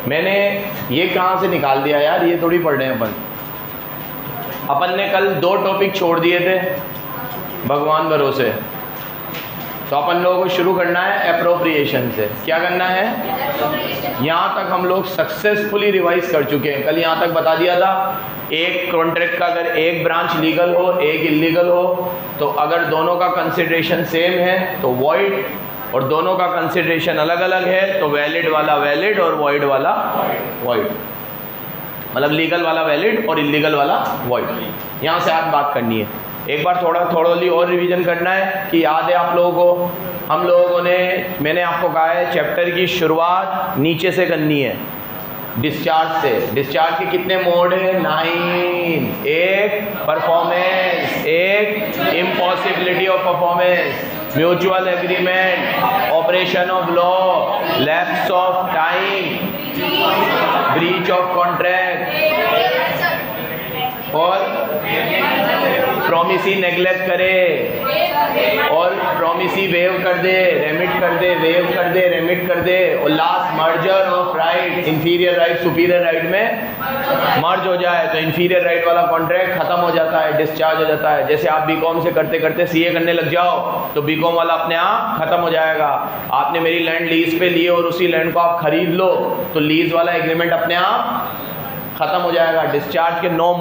मैंने ये कहाँ से निकाल दिया यार, ये थोड़ी पढ़ रहे हैं अपन ने कल 2 टॉपिक छोड़ दिए थे भगवान भरोसे। तो अपन लोगों को शुरू करना है एप्रोप्रिएशन से। क्या करना है? यहाँ तक हम लोग सक्सेसफुली रिवाइज कर चुके हैं। कल यहाँ तक बता दिया था, एक कॉन्ट्रैक्ट का अगर एक ब्रांच लीगल हो एक इलीगल हो, तो अगर दोनों का कंसिडरेशन सेम है तो वॉइड, और दोनों का कंसिडरेशन अलग अलग है तो वैलिड वाला वैलिड और वॉइड वाला वॉइड। मतलब लीगल वाला वैलिड और इलीगल वाला वॉइड। यहाँ से आज बात करनी है। एक बार थोड़ी और रिवीजन करना है कि याद है आप लोगों को, हम लोगों ने, मैंने आपको कहा है चैप्टर की शुरुआत नीचे से करनी है, डिस्चार्ज से। डिस्चार्ज के कितने मोड हैं? 9। एक परफॉर्मेंस, एक impossibility of performance, mutual agreement, operation of law, lapse of time, breach of contract, और प्रॉमिसी नेग्लेक्ट करे और प्रॉमिसी वेव कर दे, रेमिट कर दे, वेव कर दे, रेमिट कर दे, और last merger of right, inferior right superior right में मर्ज हो जाए तो इंफीरियर राइट वाला कॉन्ट्रैक्ट खत्म हो जाता है, डिस्चार्ज हो जाता है। जैसे आप बीकॉम से करते करते सीए करने लग जाओ तो बीकॉम वाला अपने आप खत्म हो जाएगा। आपने मेरी लैंड लीज पे ली और उसी लैंड को आप खरीद लो तो लीज वाला एग्रीमेंट अपने आप खत्म हो जाएगा। डिस्चार्ज के 9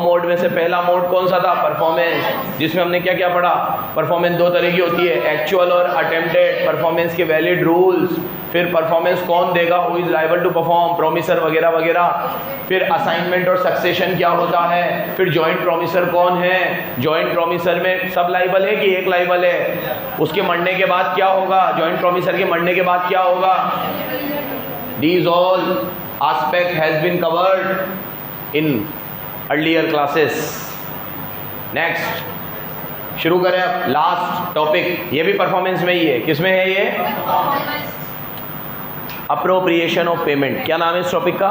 मोड में से पहला मोड कौन सा था? परफॉर्मेंस, जिसमें हमने क्या क्या पढ़ा? परफॉर्मेंस 2 तरह की होती है, एक्चुअल और अटेम्प्टेड। परफॉर्मेंस के वैलिड रूल्स, फिर परफॉर्मेंस कौन देगा, who is liable to perform, promisor वगैरह वगैरह। फिर असाइनमेंट और सक्सेशन क्या होता है, फिर जॉइंट प्रोमिसर कौन है, जॉइंट प्रोमिसर में सब लायबल है कि एक लायबल है, उसके मरने के बाद क्या होगा, जॉइंट प्रोमिसर के मरने के बाद क्या होगा। These all aspect has been covered in earlier classes. Next शुरू करें अब लास्ट टॉपिक, ये भी परफॉर्मेंस में ही है। किसमें है ये? Appropriation of payment. क्या नाम है इस टॉपिक का?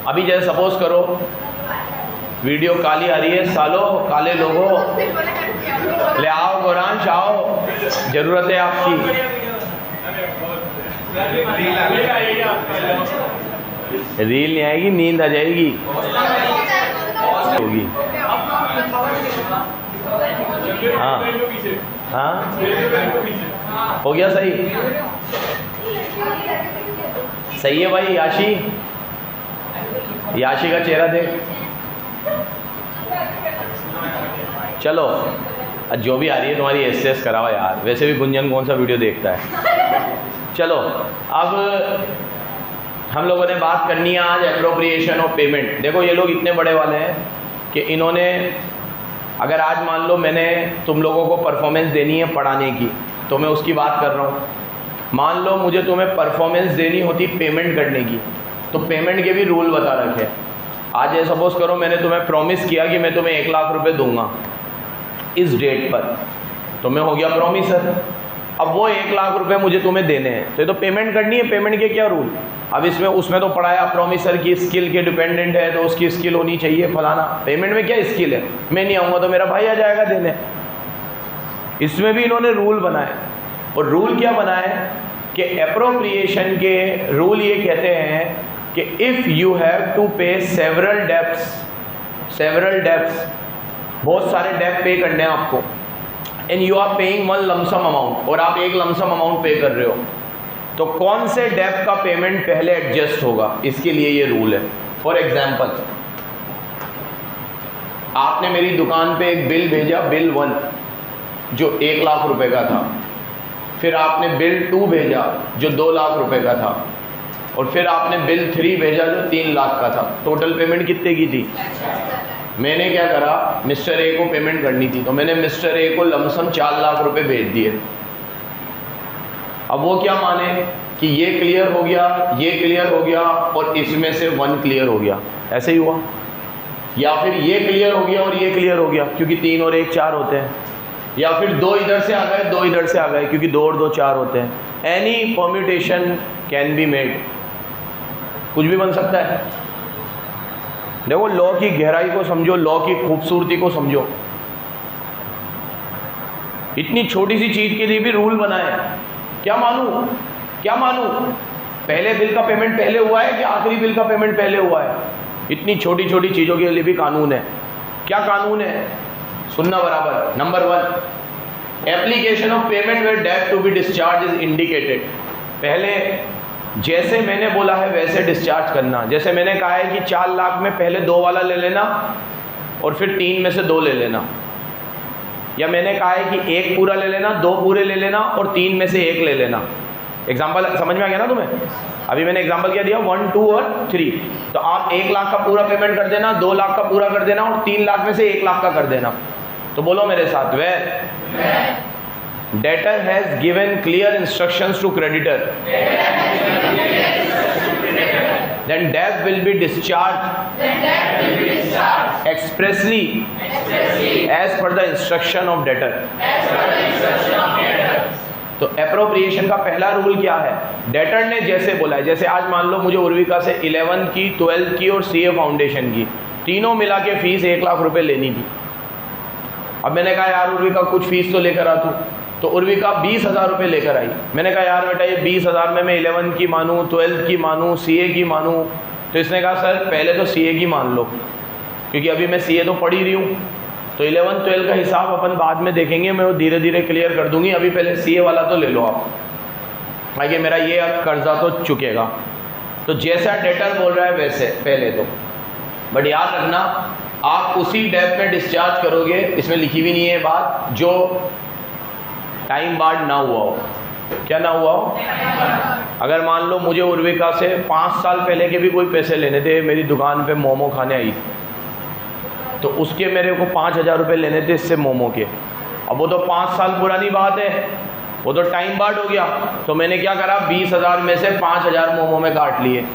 अभी जैसे सपोज करो वीडियो काली आ रही है, सालो काले लोगों ले आओ, गोरांश आओ, जरूरत है आपकी। रील नहीं आएगी, नींद आ जाएगी होगी। हाँ हाँ, हो गया सही? सही है भाई। याशी का चेहरा देख। चलो जो भी आ रही है तुम्हारी एस कराओ यार, वैसे भी गुंजन कौन सा वीडियो देखता है। चलो अब हम लोगों ने बात करनी है आज एप्रोप्रिएशन ऑफ पेमेंट। देखो ये लोग इतने बड़े वाले हैं कि इन्होंने, अगर आज मान लो मैंने तुम लोगों को परफॉर्मेंस देनी है पढ़ाने की, तो मैं उसकी बात कर रहा हूँ। मान लो मुझे तुम्हें परफॉर्मेंस देनी होती पेमेंट करने की, तो पेमेंट के भी रूल बता रखे। आज ये सपोज करो मैंने तुम्हें प्रॉमिस किया कि मैं तुम्हें 1 लाख रुपए दूंगा इस डेट पर, तो मैं हो गया प्रॉमिसर। अब वो 1 लाख रुपए मुझे तुम्हें देने हैं तो ये तो पेमेंट करनी है। पेमेंट के क्या रूल? अब इसमें उसमें तो पढ़ाया प्रॉमिसर की स्किल के डिपेंडेंट है, तो उसकी स्किल होनी चाहिए फलाना। पेमेंट में क्या स्किल है? मैं नहीं आऊँगा तो मेरा भाई आ जाएगा देने। इसमें भी इन्होंने रूल बनाए, और रूल क्या बनाए कि एप्रोप्रिएशन के रूल ये कहते हैं कि if you have to pay several debts, बहुत सारे डेब्ट पे करने हैं आपको, and you are paying 1 lump sum amount, और आप एक लमसम अमाउंट पे कर रहे हो, तो कौन से डेब्ट का पेमेंट पहले एडजस्ट होगा, इसके लिए ये रूल है। फॉर एग्जांपल, आपने मेरी दुकान पे एक बिल भेजा, बिल 1 जो 1 लाख रुपए का था, फिर आपने बिल 2 भेजा जो 2 लाख रुपए का था, और फिर आपने बिल 3 भेजा जो 3 लाख का था। टोटल पेमेंट कितने की थी? मैंने क्या करा, मिस्टर ए को पेमेंट करनी थी, तो मैंने मिस्टर ए को लमसम 4 लाख रुपए भेज दिए। अब वो क्या माने कि ये क्लियर हो गया, ये क्लियर हो गया, और इसमें से 1 क्लियर हो गया, ऐसे ही हुआ। या फिर ये क्लियर हो गया और ये क्लियर हो गया, क्योंकि 3 और 1 4 होते हैं। या फिर 2 इधर से आ गए, 2 इधर से आ गए, क्योंकि 2 और 2 4 होते हैं। Any permutation can be made, कुछ भी बन सकता है। देखो लॉ की गहराई को समझो, लॉ की खूबसूरती को समझो। इतनी छोटी सी चीज़ के लिए भी रूल बनाए। क्या मानूं? पहले बिल का पेमेंट पहले हुआ है कि आखिरी बिल का पेमेंट पहले हुआ है? इतनी छोटी छोटी चीज़ों के लिए भी कानून है। क्या कानून है? सुनना बराबर। Number 1, application of payment where debt to be discharge is indicated. पहले जैसे मैंने बोला है वैसे डिस्चार्ज करना। जैसे मैंने कहा है कि 4 लाख में पहले 2 वाला ले लेना और फिर 3 में से 2 ले लेना, या मैंने कहा है कि 1 पूरा ले लेना, 2 पूरे ले लेना और 3 में से 1 ले लेना। एग्जाम्पल समझ में आ गया ना तुम्हें? अभी मैंने एग्जाम्पल क्या दिया, 1, 2 और 3। तो आप 1 लाख का पूरा पेमेंट कर देना, 2 लाख का पूरा कर देना और 3 लाख में से 1 लाख का कर देना। तो बोलो मेरे साथ, where debtor has given clear instructions to creditor, then debt will be discharged expressly as per the instruction of debtor. तो एप्रोप्रिएशन का पहला रूल क्या है? डेटर ने जैसे बोला है, जैसे आज मान लो मुझे उर्विका से 11th की, 12th की और सीए फाउंडेशन की तीनों मिला के फीस 1 लाख रुपए लेनी थी। अब मैंने कहा यार उर्विका कुछ फीस तो लेकर आ तू, तो उर्विका 20,000 रुपये लेकर आई। मैंने कहा यार बेटा ये 20,000 में मैं 11th की मानूँ, 12th की मानूँ, सीए की मानूँ? तो इसने कहा सर पहले तो सीए की मान लो, क्योंकि अभी मैं सीए तो पढ़ ही रही हूँ, तो 11th 12th का हिसाब अपन बाद में देखेंगे, मैं वो धीरे धीरे क्लियर कर दूंगी, अभी पहले सीए वाला तो ले लो आप, आगे मेरा ये अब कर्जा तो चुकेगा। तो जैसा डेटर बोल रहा है वैसे पहले तो, बट याद रखना आप उसी डेट में डिस्चार्ज करोगे, इसमें लिखी भी नहीं है बात, जो टाइम बार्ड ना हुआ हो। क्या ना हुआ हो? अगर मान लो मुझे उर्विका से 5 साल पहले के भी कोई पैसे लेने थे, मेरी दुकान पे मोमो खाने आई, तो उसके मेरे को 5,000 रुपये लेने थे इससे मोमो के। अब वो तो 5 साल पुरानी बात है, वो तो टाइम बार्ड हो गया। तो मैंने क्या करा, 20,000 में से 5,000 मोमो में काट लिए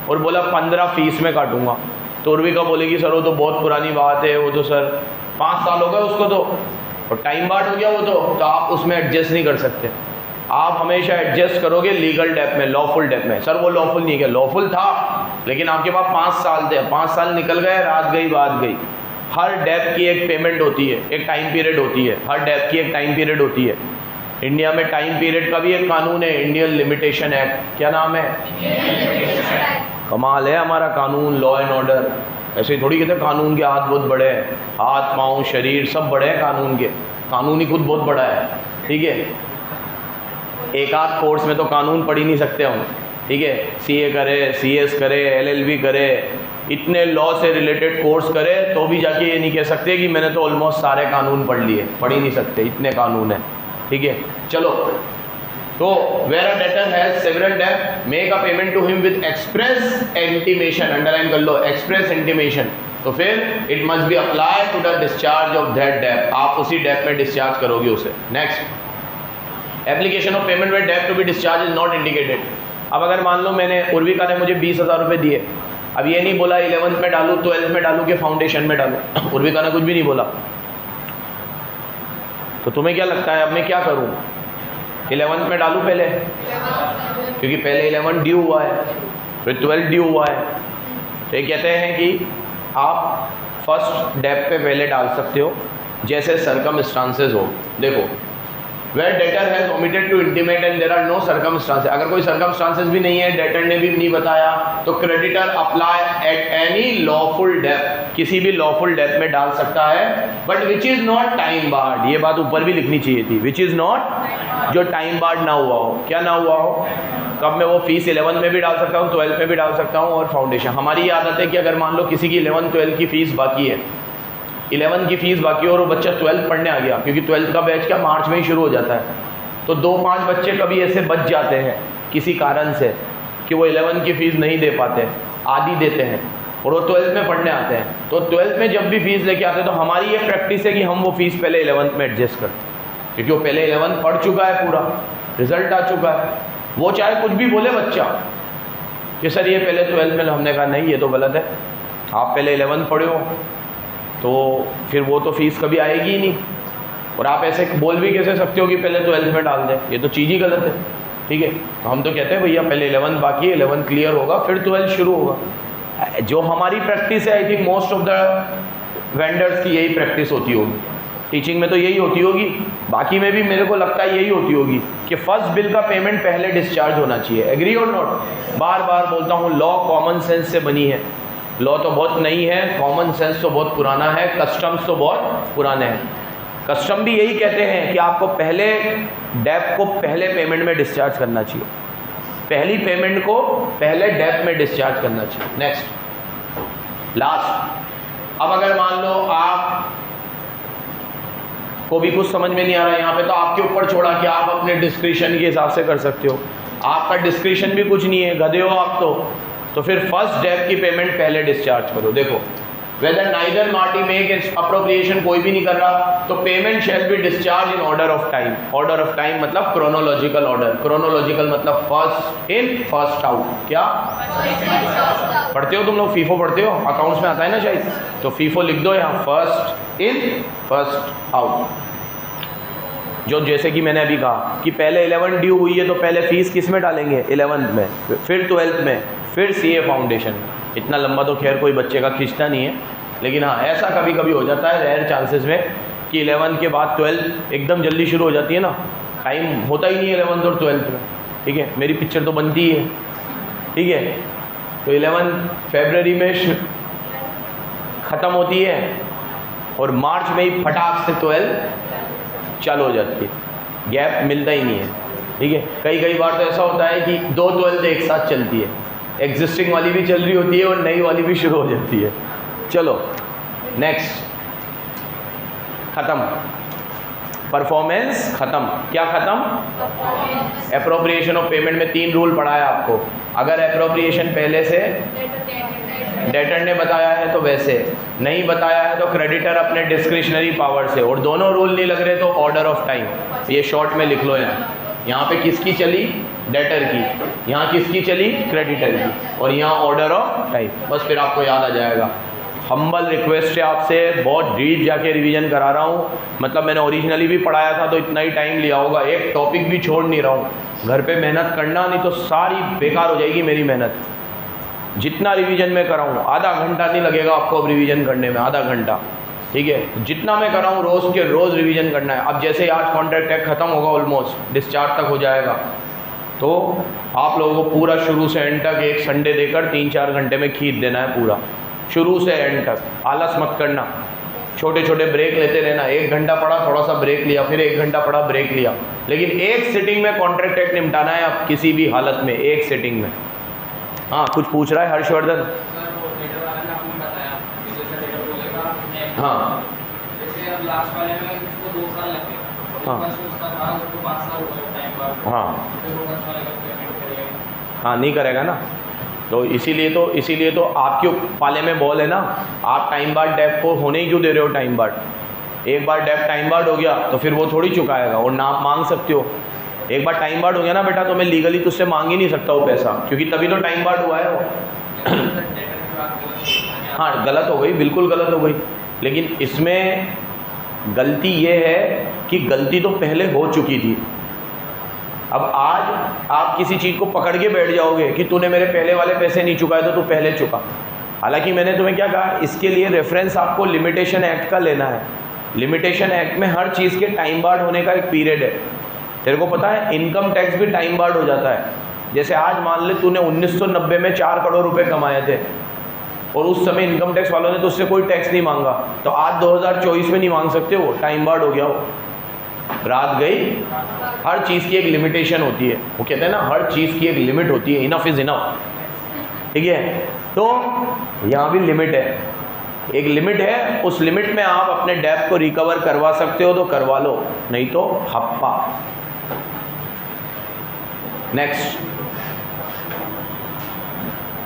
और बोला 15 फीस में काटूंगा। तो उर्विका बोलेगी सर वो तो बहुत पुरानी बात है, वो तो सर 5 साल हो गए उसको तो, और टाइम बार्ड हो गया वो तो आप उसमें एडजस्ट नहीं कर सकते। आप हमेशा एडजस्ट करोगे लीगल डेप में, लॉफुल डेप में। सर वो लॉफुल नहीं है, लॉफुल था लेकिन आपके पास 5 साल थे, 5 साल निकल गए, रात गई बात गई। हर डेप की एक पेमेंट होती है, एक टाइम पीरियड होती है, हर डेप की एक टाइम पीरियड होती है। इंडिया में टाइम पीरियड का भी एक कानून है, इंडियन लिमिटेशन एक्ट। क्या नाम है? कमाल है हमारा कानून, लॉ एंड ऑर्डर। ऐसे थोड़ी कहते कानून के हाथ बहुत बड़े हैं, हाथ पाँव शरीर सब बड़े हैं कानून के, कानून ही खुद बहुत बड़ा है। ठीक है, एक आध कोर्स में तो कानून पढ़ ही नहीं सकते हम। ठीक है, सीए करे, सीएस करे, एलएलबी करे, इतने लॉ से रिलेटेड कोर्स करे तो भी जाके ये नहीं कह सकते कि मैंने तो ऑलमोस्ट सारे कानून पढ़ लिए, पढ़ ही नहीं सकते, इतने कानून हैं। ठीक है, चलो। तो where a debtor has several debt, make a payment to him with express intimation, underline कर लो, एक्सप्रेस इंटीमेशन, तो फिर it must be apply to the discharge of that debt, आप उसी डेट में डिस्चार्ज करोगे उसे। Next, application of payment where debt to be discharge is not indicated. अब अगर मान लो मैंने, उर्विका ने मुझे 20,000 रुपये दिए, अब ये नहीं बोला 11th में डालूँ, 12th में डालूँ कि फाउंडेशन में डालूँ, उर्विका ने कुछ भी नहीं बोला, तो तुम्हें क्या लगता है अब मैं क्या करूँ? 11th में डालूँ पहले, क्योंकि पहले 11 ड्यू हुआ है, फिर 12 ड्यू हुआ है। तो ये कहते हैं कि आप फर्स्ट डेट पे पहले डाल सकते हो जैसे सर्कमस्टांसेस हो। देखो, where debtor has omitted to intimate and there are no circumstances, अगर कोई सर्कमस्टांसेस भी नहीं है, डेटर ने भी नहीं बताया, तो creditor apply at any lawful debt, किसी भी लॉफुल डेट में डाल सकता है, but which is not time barred. ये बात ऊपर भी लिखनी चाहिए थी, विच इज़ नॉट, जो टाइम बार्ड ना हुआ हो। क्या ना हुआ हो? कब मैं वो फीस 11th में भी डाल सकता हूँ, 12th में भी डाल सकता हूँ, और फाउंडेशन। हमारी ये आदत है कि अगर मान लो किसी की 11th 12th की फ़ीस बाकी है, 11th की फ़ीस बाकी और वो बच्चा 12th पढ़ने आ गया, क्योंकि 12th का बैच क्या मार्च में ही शुरू हो जाता है, तो 2-5 बच्चे कभी ऐसे बच जाते हैं किसी कारण से कि वो 11th की फ़ीस नहीं दे पाते, आधी देते हैं और वो 12th में पढ़ने आते हैं। तो 12th में जब भी फ़ीस लेके आते हैं तो हमारी ये प्रैक्टिस है कि हम वो फ़ीस पहले 11th में एडजस्ट करते हैं, क्योंकि वो पहले 11th पढ़ चुका है, पूरा रिज़ल्ट आ चुका है। वो चाहे कुछ भी बोले बच्चा कि सर ये पहले 12th में, हमने कहा नहीं ये तो गलत है, आप पहले 11th पढ़े हो तो फिर वो तो फीस कभी आएगी ही नहीं, और आप ऐसे बोल भी कैसे सकते हो कि पहले 12th में डाल दें, ये तो चीज़ ही गलत है। ठीक है, तो हम तो कहते हैं भैया पहले 11th बाकी है, 11th क्लियर होगा फिर 12th शुरू होगा। जो हमारी प्रैक्टिस है, I think most of the vendors की यही प्रैक्टिस होती होगी, टीचिंग में तो यही होती होगी, बाकी में भी मेरे को लगता है यही होती होगी कि फर्स्ट बिल का पेमेंट पहले डिस्चार्ज होना चाहिए। एग्री और नॉट? बार बार बोलता हूँ, लॉ कॉमन सेंस से बनी है। लॉ तो बहुत नई है, कॉमन सेंस तो बहुत पुराना है, कस्टम्स तो बहुत पुराने हैं। कस्टम भी यही कहते हैं कि आपको पहले डेप को पहले पेमेंट में डिस्चार्ज करना चाहिए, पहली पेमेंट को पहले डेप में डिस्चार्ज करना चाहिए। Next, last. अब अगर मान लो आप को भी कुछ समझ में नहीं आ रहा है यहाँ पे, तो आपके ऊपर छोड़ा कि आप अपने डिस्क्रिप्शन के हिसाब से कर सकते हो। आपका डिस्क्रिप्शन भी कुछ नहीं है, गधे हो आप तो फिर फर्स्ट डेप की पेमेंट पहले डिस्चार्ज करो। देखो, whether neither party make appropriation, कोई भी नहीं कर रहा, तो payment shall be discharge in order of time. Order of time मतलब क्रोनोलॉजिकल ऑर्डर। क्रोनोलॉजिकल मतलब फर्स्ट इन फर्स्ट आउट। क्या पढ़ते हो तुम लोग? फीफो पढ़ते हो? अकाउंट्स में आता है ना शायद, तो फीफो लिख दो यहाँ, फर्स्ट इन फर्स्ट आउट। जो जैसे कि मैंने अभी कहा कि पहले 11 ड्यू हुई है तो पहले फीस किस में डालेंगे? 11th में, फिर 12th में, फिर CA फाउंडेशन। इतना लंबा तो खैर कोई बच्चे का खींचता नहीं है, लेकिन हाँ ऐसा कभी कभी हो जाता है रेयर चांसेस में कि 11th के बाद 12th एकदम जल्दी शुरू हो जाती है ना, टाइम होता ही नहीं है 11th और 12th में। ठीक है, मेरी पिक्चर तो बनती है, ठीक है, तो 11 फरवरी में ख़त्म होती है और मार्च में ही फटाक से 12 चालू हो जाती है, गैप मिलता ही नहीं है। ठीक है, कई बार तो ऐसा होता है कि 2 12 एक साथ चलती है, एग्जिस्टिंग वाली भी चल रही होती है और नई वाली भी शुरू हो जाती है। चलो नेक्स्ट, ख़त्म, परफॉर्मेंस ख़त्म। क्या ख़त्म? एप्रोप्रिएशन ऑफ पेमेंट में 3 रूल पढ़ा है आपको। अगर एप्रोप्रिएशन पहले से डेटर ने बताया है तो वैसे, नहीं बताया है तो क्रेडिटर अपने डिस्क्रिशनरी पावर से, और दोनों रूल नहीं लग रहे तो ऑर्डर ऑफ टाइम। ये शॉर्ट में लिख लो यहाँ पे किसकी चली? डेटर की। यहाँ किसकी चली? क्रेडिटर की। और यहाँ ऑर्डर ऑफ टाइम। बस फिर आपको याद आ जाएगा। हम्बल रिक्वेस्ट है आपसे, बहुत डीप जाके रिवीजन करा रहा हूँ, मतलब मैंने ओरिजिनली भी पढ़ाया था तो इतना ही टाइम लिया होगा, एक टॉपिक भी छोड़ नहीं रहा हूँ। घर पे मेहनत करना, नहीं तो सारी बेकार हो जाएगी मेरी मेहनत। जितना रिवीजन में कराऊँ, आधा घंटा नहीं लगेगा आपको अब रिवीजन करने में, आधा घंटा। ठीक है, जितना मैं कराऊँ रोज़ के रोज़ रिवीजन करना है। अब जैसे आज कॉन्ट्रैक्ट टैग ख़त्म होगा, ऑलमोस्ट डिस्चार्ज तक हो जाएगा, तो आप लोगों को पूरा शुरू से एंड तक एक संडे देकर 3-4 घंटे में खींच देना है पूरा, शुरू से एंड तक। आलस मत करना, छोटे छोटे ब्रेक लेते रहना। 1 घंटा पढ़ा, थोड़ा सा ब्रेक लिया, फिर 1 घंटा पढ़ा, ब्रेक लिया, लेकिन एक सिटिंग में कॉन्ट्रैक्ट टैग निपटाना है आप, किसी भी हालत में, एक सिटिंग में। हाँ, कुछ पूछ रहा है हर्षवर्धन? हाँ जैसे अब लास्ट वाले में उसको 2 साल लगे, हाँ उसका था उसको 5 साल हो गए टाइम बाद, हाँ फिर वो 10 वाले का पेमेंट करेगा। हाँ, नहीं करेगा ना, तो इसीलिए तो आपके पाले में बॉल है ना। आप टाइम बार्ड डेप को होने ही क्यों दे रहे हो? टाइम बार्ड, एक बार डेप टाइम बार्ड हो गया तो फिर वो थोड़ी चुकाएगा, और ना आप मांग सकते हो। एक बार टाइम बार्ड हो गया ना बेटा, तो मैं लीगली तुझसे मांग ही नहीं सकता वो पैसा, क्योंकि तभी तो टाइम बार्ड हुआ है वो। हाँ, गलत हो गई, बिल्कुल गलत हो गई, लेकिन इसमें गलती ये है कि गलती तो पहले हो चुकी थी। अब आज आप किसी चीज़ को पकड़ के बैठ जाओगे कि तूने मेरे पहले वाले पैसे नहीं चुकाए तो तू पहले चुका। हालांकि मैंने तुम्हें क्या कहा, इसके लिए रेफरेंस आपको लिमिटेशन एक्ट का लेना है। लिमिटेशन एक्ट में हर चीज़ के टाइम बार्ड होने का एक पीरियड है। तेरे को पता है इनकम टैक्स भी टाइम बार्ड हो जाता है। जैसे आज मान ले तूने 1990 में 4 करोड़ रुपए कमाए थे और उस समय इनकम टैक्स वालों ने तो उससे कोई टैक्स नहीं मांगा, तो आज 2024 में नहीं मांग सकते, वो टाइम बार्ड हो गया, वो रात गई। हर चीज़ की एक लिमिटेशन होती है, वो कहते हैं ना हर चीज़ की एक लिमिट होती है, इनफ इज़ इनफ। ठीक है, तो यहाँ भी लिमिट है, एक लिमिट है, उस लिमिट में आप अपने डेप को रिकवर करवा सकते हो तो करवा लो, नहीं तो हप्पा। नेक्स्ट,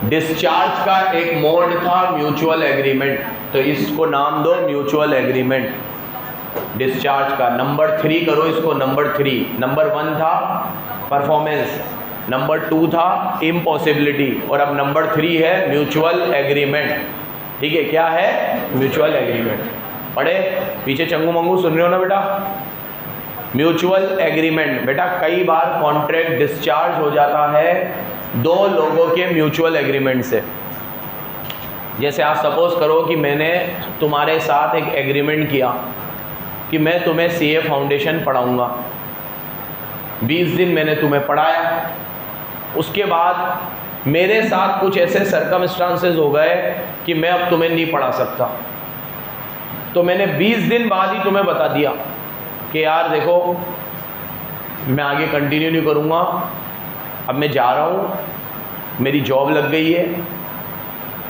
डिस्चार्ज का एक मोड था म्यूचुअल एग्रीमेंट, तो इसको नाम दो म्यूचुअल एग्रीमेंट। डिस्चार्ज का नंबर 3 करो इसको, नंबर 3। नंबर 1 था परफॉर्मेंस, नंबर 2 था इम्पॉसिबिलिटी, और अब नंबर 3 है म्यूचुअल एग्रीमेंट। ठीक है, क्या है? Mutual agreement. पढ़े पीछे चंगू मंगू सुन रहे हो ना बेटा? म्यूचुअल एग्रीमेंट बेटा, कई बार कॉन्ट्रैक्ट डिस्चार्ज हो जाता है 2 लोगों के म्यूचुअल एग्रीमेंट से। जैसे आप सपोज करो कि मैंने तुम्हारे साथ एक एग्रीमेंट किया कि मैं तुम्हें CA फाउंडेशन पढ़ाऊँगा, 20 दिन मैंने तुम्हें पढ़ाया, उसके बाद मेरे साथ कुछ ऐसे सर्कमस्टांसेस हो गए कि मैं अब तुम्हें नहीं पढ़ा सकता, तो मैंने 20 दिन बाद ही तुम्हें बता दिया कि यार देखो मैं आगे कंटिन्यू नहीं करूँगा, अब मैं जा रहा हूँ, मेरी जॉब लग गई है,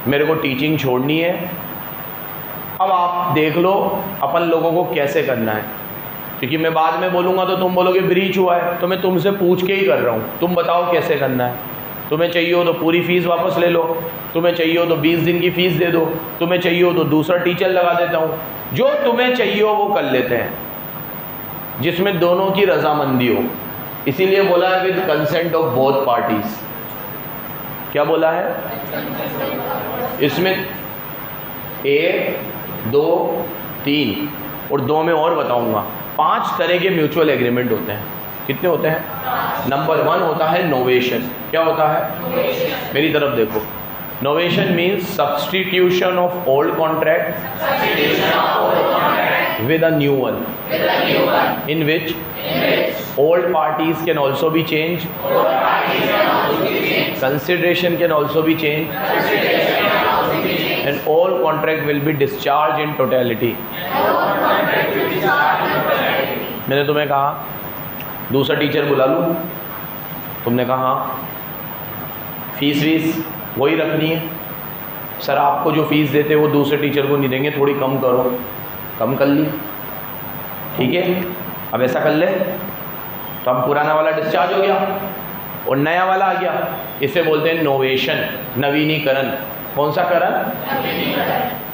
मेरे को टीचिंग छोड़नी है, अब आप देख लो अपन लोगों को कैसे करना है, क्योंकि मैं बाद में बोलूँगा तो तुम बोलोगे ब्रीच हुआ है, तो मैं तुमसे पूछ के ही कर रहा हूँ, तुम बताओ कैसे करना है। तुम्हें चाहिए हो तो पूरी फ़ीस वापस ले लो, तुम्हें चाहिए हो तो 20 दिन की फ़ीस दे दो, तुम्हें चाहिए हो तो दूसरा टीचर लगा देता हूँ, जो तुम्हें चाहिए हो वो कर लेते हैं, जिसमें दोनों की रजामंदी हो। इसीलिए बोला है with consent of both parties. क्या बोला है? इसमें 1, 2, 3 और 2 में और बताऊंगा। 5 तरह के म्यूचुअल एग्रीमेंट होते हैं। कितने होते हैं? नंबर 1 होता है नोवेशन। क्या होता है? मेरी तरफ देखो। Novation means substitution of old contract with a new one, in which old parties can also be changed, consideration can also be changed, and all contract will be discharged in totality. मैंने तुम्हें कहा दूसरा teacher बुला लूँ, तुमने कहा fees वीस वही रखनी है, सर आपको जो फीस देते वो दूसरे टीचर को नहीं देंगे, थोड़ी कम करो, कम कर ली, ठीक है। अब ऐसा कर ले तो अब पुराना वाला डिस्चार्ज हो गया और नया वाला आ गया, इसे बोलते हैं नोवेशन, नवीनीकरण। कौन सा करण?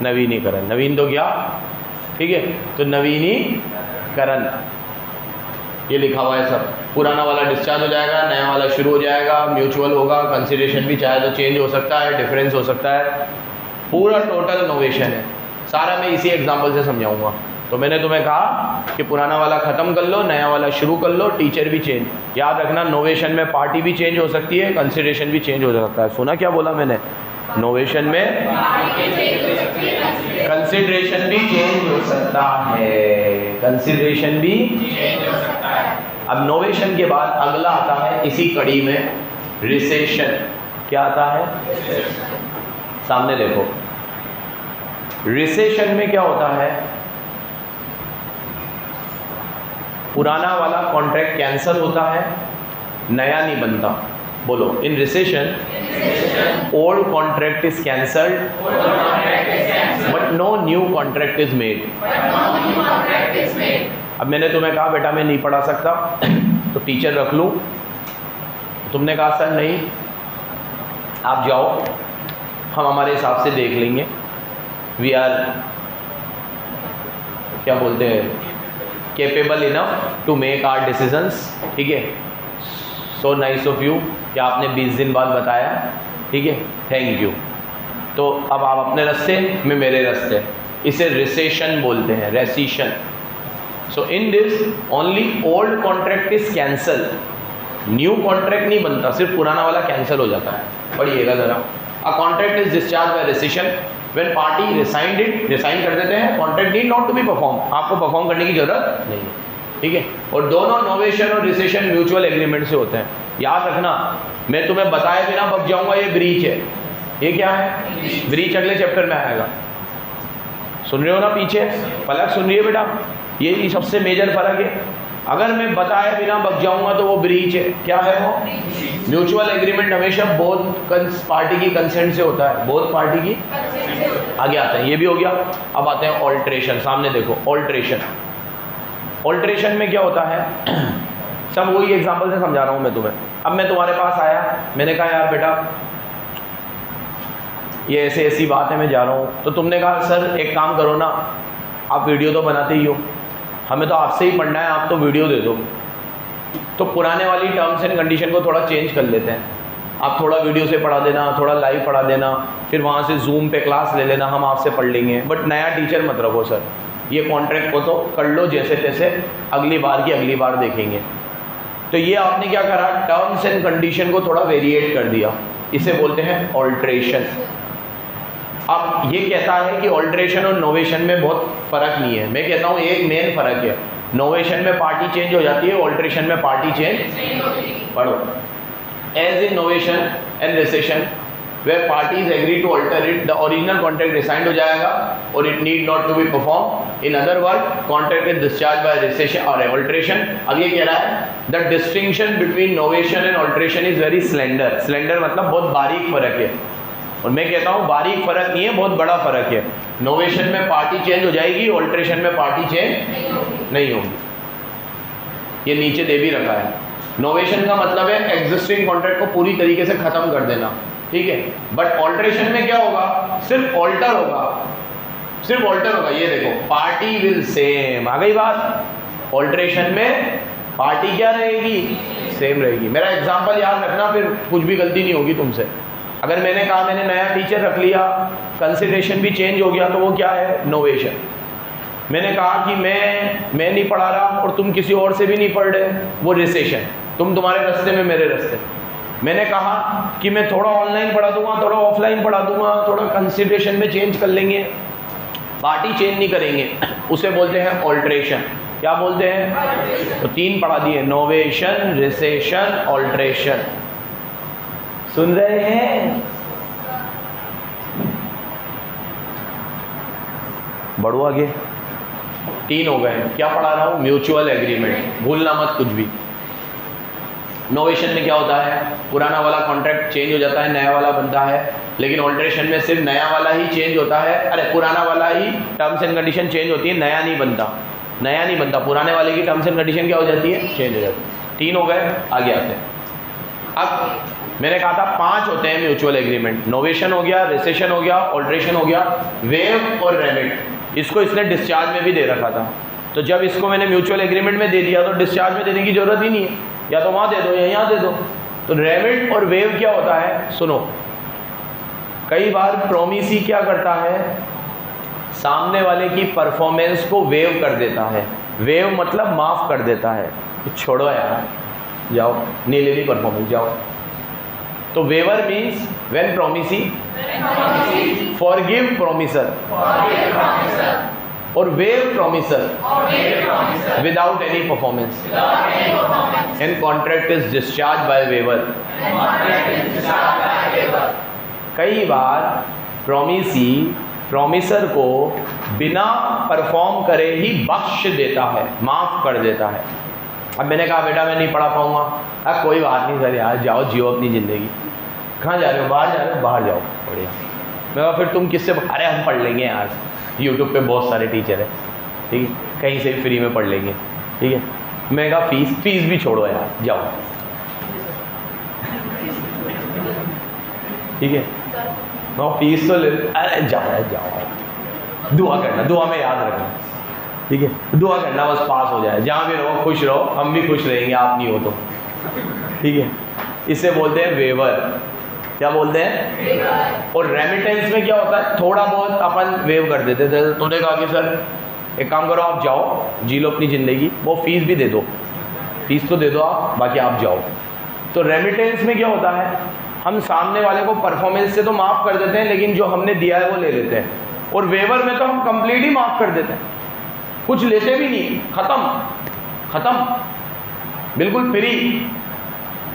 नवीनीकरण। नवीन तो गया, ठीक है, तो नवीनीकरण ये लिखा हुआ है सब। पुराना वाला डिस्चार्ज हो जाएगा, नया वाला शुरू हो जाएगा, म्यूचुअल होगा, कंसिडरेशन भी चाहे तो चेंज हो सकता है, डिफरेंस हो सकता है, पूरा टोटल नोवेशन है। सारा मैं इसी एग्जांपल से समझाऊंगा। तो मैंने तुम्हें कहा कि पुराना वाला ख़त्म कर लो, नया वाला शुरू कर लो, टीचर भी चेंज। याद रखना नोवेशन में पार्टी भी चेंज हो सकती है, कंसिडरेशन भी चेंज हो सकता है। सुना क्या बोला मैंने? नोवेशन में कंसिडरेशन भी चेंज हो सकता है, कंसिडरेशन भी चेंज हो सकता है। अब नोवेशन के बाद अगला आता है इसी कड़ी में रिसेशन। क्या आता है? सामने देखो, रिसेशन में क्या होता है? पुराना वाला कॉन्ट्रैक्ट कैंसिल होता है, नया नहीं बनता। बोलो, in rescission old contract is cancelled but no new contract is made. अब मैंने तुम्हें कहा बेटा मैं नहीं पढ़ा सकता तो टीचर रख लूँ, तुमने कहा सर नहीं, आप जाओ, हम हमारे हिसाब से देख लेंगे, वी आर क्या बोलते हैं, capable enough to make our decisions, ठीक है। सो नाइस ऑफ यू कि आपने 20 दिन बाद बताया, ठीक है, थैंक यू। तो अब आप अपने रास्ते, मैं मेरे रास्ते, इसे रिसेशन बोलते हैं, rescission. So in this only old contract is cancel, new contract नहीं बनता, सिर्फ पुराना वाला कैंसिल हो जाता है। पढ़िएगा ज़रा, a contract is discharge by rescission when party rescind it, rescind कर देते हैं, contract need not to be perform, आपको परफॉर्म करने की जरूरत नहीं है, ठीक है। और दोनों नोवेशन और रिसेशन म्यूचुअल एग्रीमेंट से होते हैं। याद रखना, मैं तुम्हें बताए बिना बक जाऊंगा ये ब्रीच है। ये क्या है? ब्रीच अगले चैप्टर में आएगा। सुन रहे हो ना पीछे? फलक सुन रही है बेटा? ये सबसे मेजर फर्क है। अगर मैं बताए बिना बक जाऊंगा तो वो ब्रीच है। क्या है वो? म्यूचुअल एग्रीमेंट हमेशा बोथ पार्टी की कंसेंट से होता है, बोथ पार्टी की। आगे आते हैं, ये भी हो गया। अब आते हैं ऑल्ट्रेशन। सामने देखो, ऑल्ट्रेशन। ऑल्ट्रेशन में क्या होता है? सब वही एग्जांपल से समझा रहा हूँ मैं तुम्हें। अब मैं तुम्हारे पास आया, मैंने कहा यार बेटा ये ऐसे ऐसी बात है, मैं जा रहा हूँ। तो तुमने कहा सर एक काम करो ना, आप वीडियो तो बनाते ही हो, हमें तो आपसे ही पढ़ना है, आप तो वीडियो दे दो। तो पुराने वाली टर्म्स एंड कंडीशन को थोड़ा चेंज कर लेते हैं। आप थोड़ा वीडियो से पढ़ा देना, थोड़ा लाइव पढ़ा देना, फिर वहाँ से जूम पे क्लास ले लेना, हम आपसे पढ़ लेंगे, बट नया टीचर मत रखो सर। ये कॉन्ट्रैक्ट को तो कर लो जैसे तैसे, अगली बार की अगली बार देखेंगे। तो ये आपने क्या करा? टर्म्स एंड कंडीशन को थोड़ा वेरिएट कर दिया, इसे बोलते हैं ऑल्ट्रेशन। अब ये कहता है कि ऑल्ट्रेशन और नोवेशन में बहुत फ़र्क नहीं है। मैं कहता हूँ एक मेन फ़र्क है, नोवेशन में पार्टी चेंज हो जाती है, ऑल्ट्रेशन में पार्टी चेंज पढ़ो। As in novation and rescission where parties agree to alter it, the original contract resigned हो जाएगा और it need not to be performed. In other words, contract is discharged by rescission or alteration. अब ये कह रहा है the distinction between novation and alteration is very slender. Slender मतलब बहुत बारीक फर्क है, और मैं कहता हूँ बारीक फर्क नहीं है, बहुत बड़ा फर्क है। नोवेशन में पार्टी चेंज हो जाएगी, ऑल्ट्रेशन में पार्टी चेंज नहीं होगी। ये नीचे दे भी रखा है। नोवेशन का मतलब है एग्जिस्टिंग कॉन्ट्रैक्ट को पूरी तरीके से खत्म कर देना, ठीक है। बट ऑल्ट्रेशन में क्या होगा, सिर्फ ऑल्टर होगा, सिर्फ ऑल्टर होगा। ये देखो पार्टी विल सेम, आ गई बात। ऑल्ट्रेशन में पार्टी क्या रहेगी, सेम रहेगी। मेरा एग्जांपल याद रखना, फिर कुछ भी गलती नहीं होगी तुमसे। अगर मैंने कहा मैंने नया टीचर रख लिया, कंसिडरेशन भी चेंज हो गया, तो वो क्या है, नोवेशन। मैंने कहा कि मैं नहीं पढ़ा रहा और तुम किसी और से भी नहीं पढ़ रहे, वो रिसेशन। तुम तुम्हारे रास्ते में मेरे रास्ते। मैंने कहा कि मैं थोड़ा ऑनलाइन पढ़ा दूंगा, थोड़ा ऑफलाइन पढ़ा दूंगा, थोड़ा कंसिडरेशन में चेंज कर लेंगे, पार्टी चेंज नहीं करेंगे, उसे बोलते हैं ऑल्ट्रेशन। क्या बोलते हैं, तो 3 पढ़ा दिए, नोवेशन, रिसेशन, ऑल्ट्रेशन। सुन रहे हैं, बढ़ो आगे। 3 हो गए। क्या पढ़ा रहा हूँ, म्यूचुअल एग्रीमेंट, भूलना मत कुछ भी। नोवेशन में क्या होता है, पुराना वाला कॉन्ट्रैक्ट चेंज हो जाता है, नया वाला बनता है। लेकिन ऑल्ट्रेशन में सिर्फ नया वाला ही चेंज होता है, अरे पुराना वाला ही टर्म्स एंड कंडीशन चेंज होती है, नया नहीं बनता, नया नहीं बनता। पुराने वाले की टर्म्स एंड कंडीशन क्या हो जाती है, चेंज हो जाती है। 3 हो गए, आगे आते हैं। अब मैंने कहा था 5 होते हैं म्यूचुअल एग्रीमेंट। नोवेशन हो गया, रिसेशन हो गया, ऑल्ट्रेशन हो गया, वेव और रेमिट। इसको इसने डिस्चार्ज में भी दे रखा था, तो जब इसको मैंने म्यूचुअल एग्रीमेंट में दे दिया तो डिस्चार्ज में देने की जरूरत ही नहीं है, या तो वहाँ दे दो या यहाँ दे दो। तो रेमिट और वेव क्या होता है, सुनो। कई बार प्रोमिसी क्या करता है, सामने वाले की परफॉर्मेंस को वेव कर देता है। वेव मतलब माफ़ कर देता है, तो छोड़ो यार, जाओ, नहीं लेनी परफॉर्मेंस, जाओ। तो waiver means when promisee forgive promisor और waive promisor without any performance, and contract is discharge by waiver. कई बार प्रोमिसी प्रोमिसर को बिना परफॉर्म करे ही बख्श देता है, माफ़ कर देता है। अब मैंने कहा बेटा मैं नहीं पढ़ा पाऊँगा, अब कोई बात नहीं सर यार, जाओ जियो अपनी ज़िंदगी। कहाँ जा रहे हो, बाहर जा रहे हो, बाहर जाओ, बढ़िया। मैं कहा फिर तुम किससे, अरे हम पढ़ लेंगे यार, यूट्यूब पे बहुत सारे टीचर हैं, ठीक है, कहीं से फ्री में पढ़ लेंगे, ठीक है। मैं कहा फीस भी छोड़ो यार, जाओ, ठीक है। मैं फीस तो ले, अरे जाओ, दुआ करना, दुआ में याद रखना, ठीक है, दुआ करना बस पास हो जाए। जहाँ भी रहो खुश रहो, हम भी खुश रहेंगे, आप नहीं हो तो, ठीक है। इसे बोलते हैं वेवर। क्या बोलते हैं, और रेमिटेंस में क्या होता है, थोड़ा बहुत अपन वेव कर देते थे। तूने कहा कि सर एक काम करो, आप जाओ जी लो अपनी ज़िंदगी, वो फीस भी दे दो, फीस तो दे दो आप, बाकी आप जाओ। तो रेमिटेंस में क्या होता है, हम सामने वाले को परफॉर्मेंस से तो माफ़ कर देते हैं, लेकिन जो हमने दिया है वो ले लेते हैं। और वेवर में तो हम कंप्लीट ही माफ़ कर देते हैं, कुछ लेते भी नहीं, ख़त्म, बिल्कुल फ्री।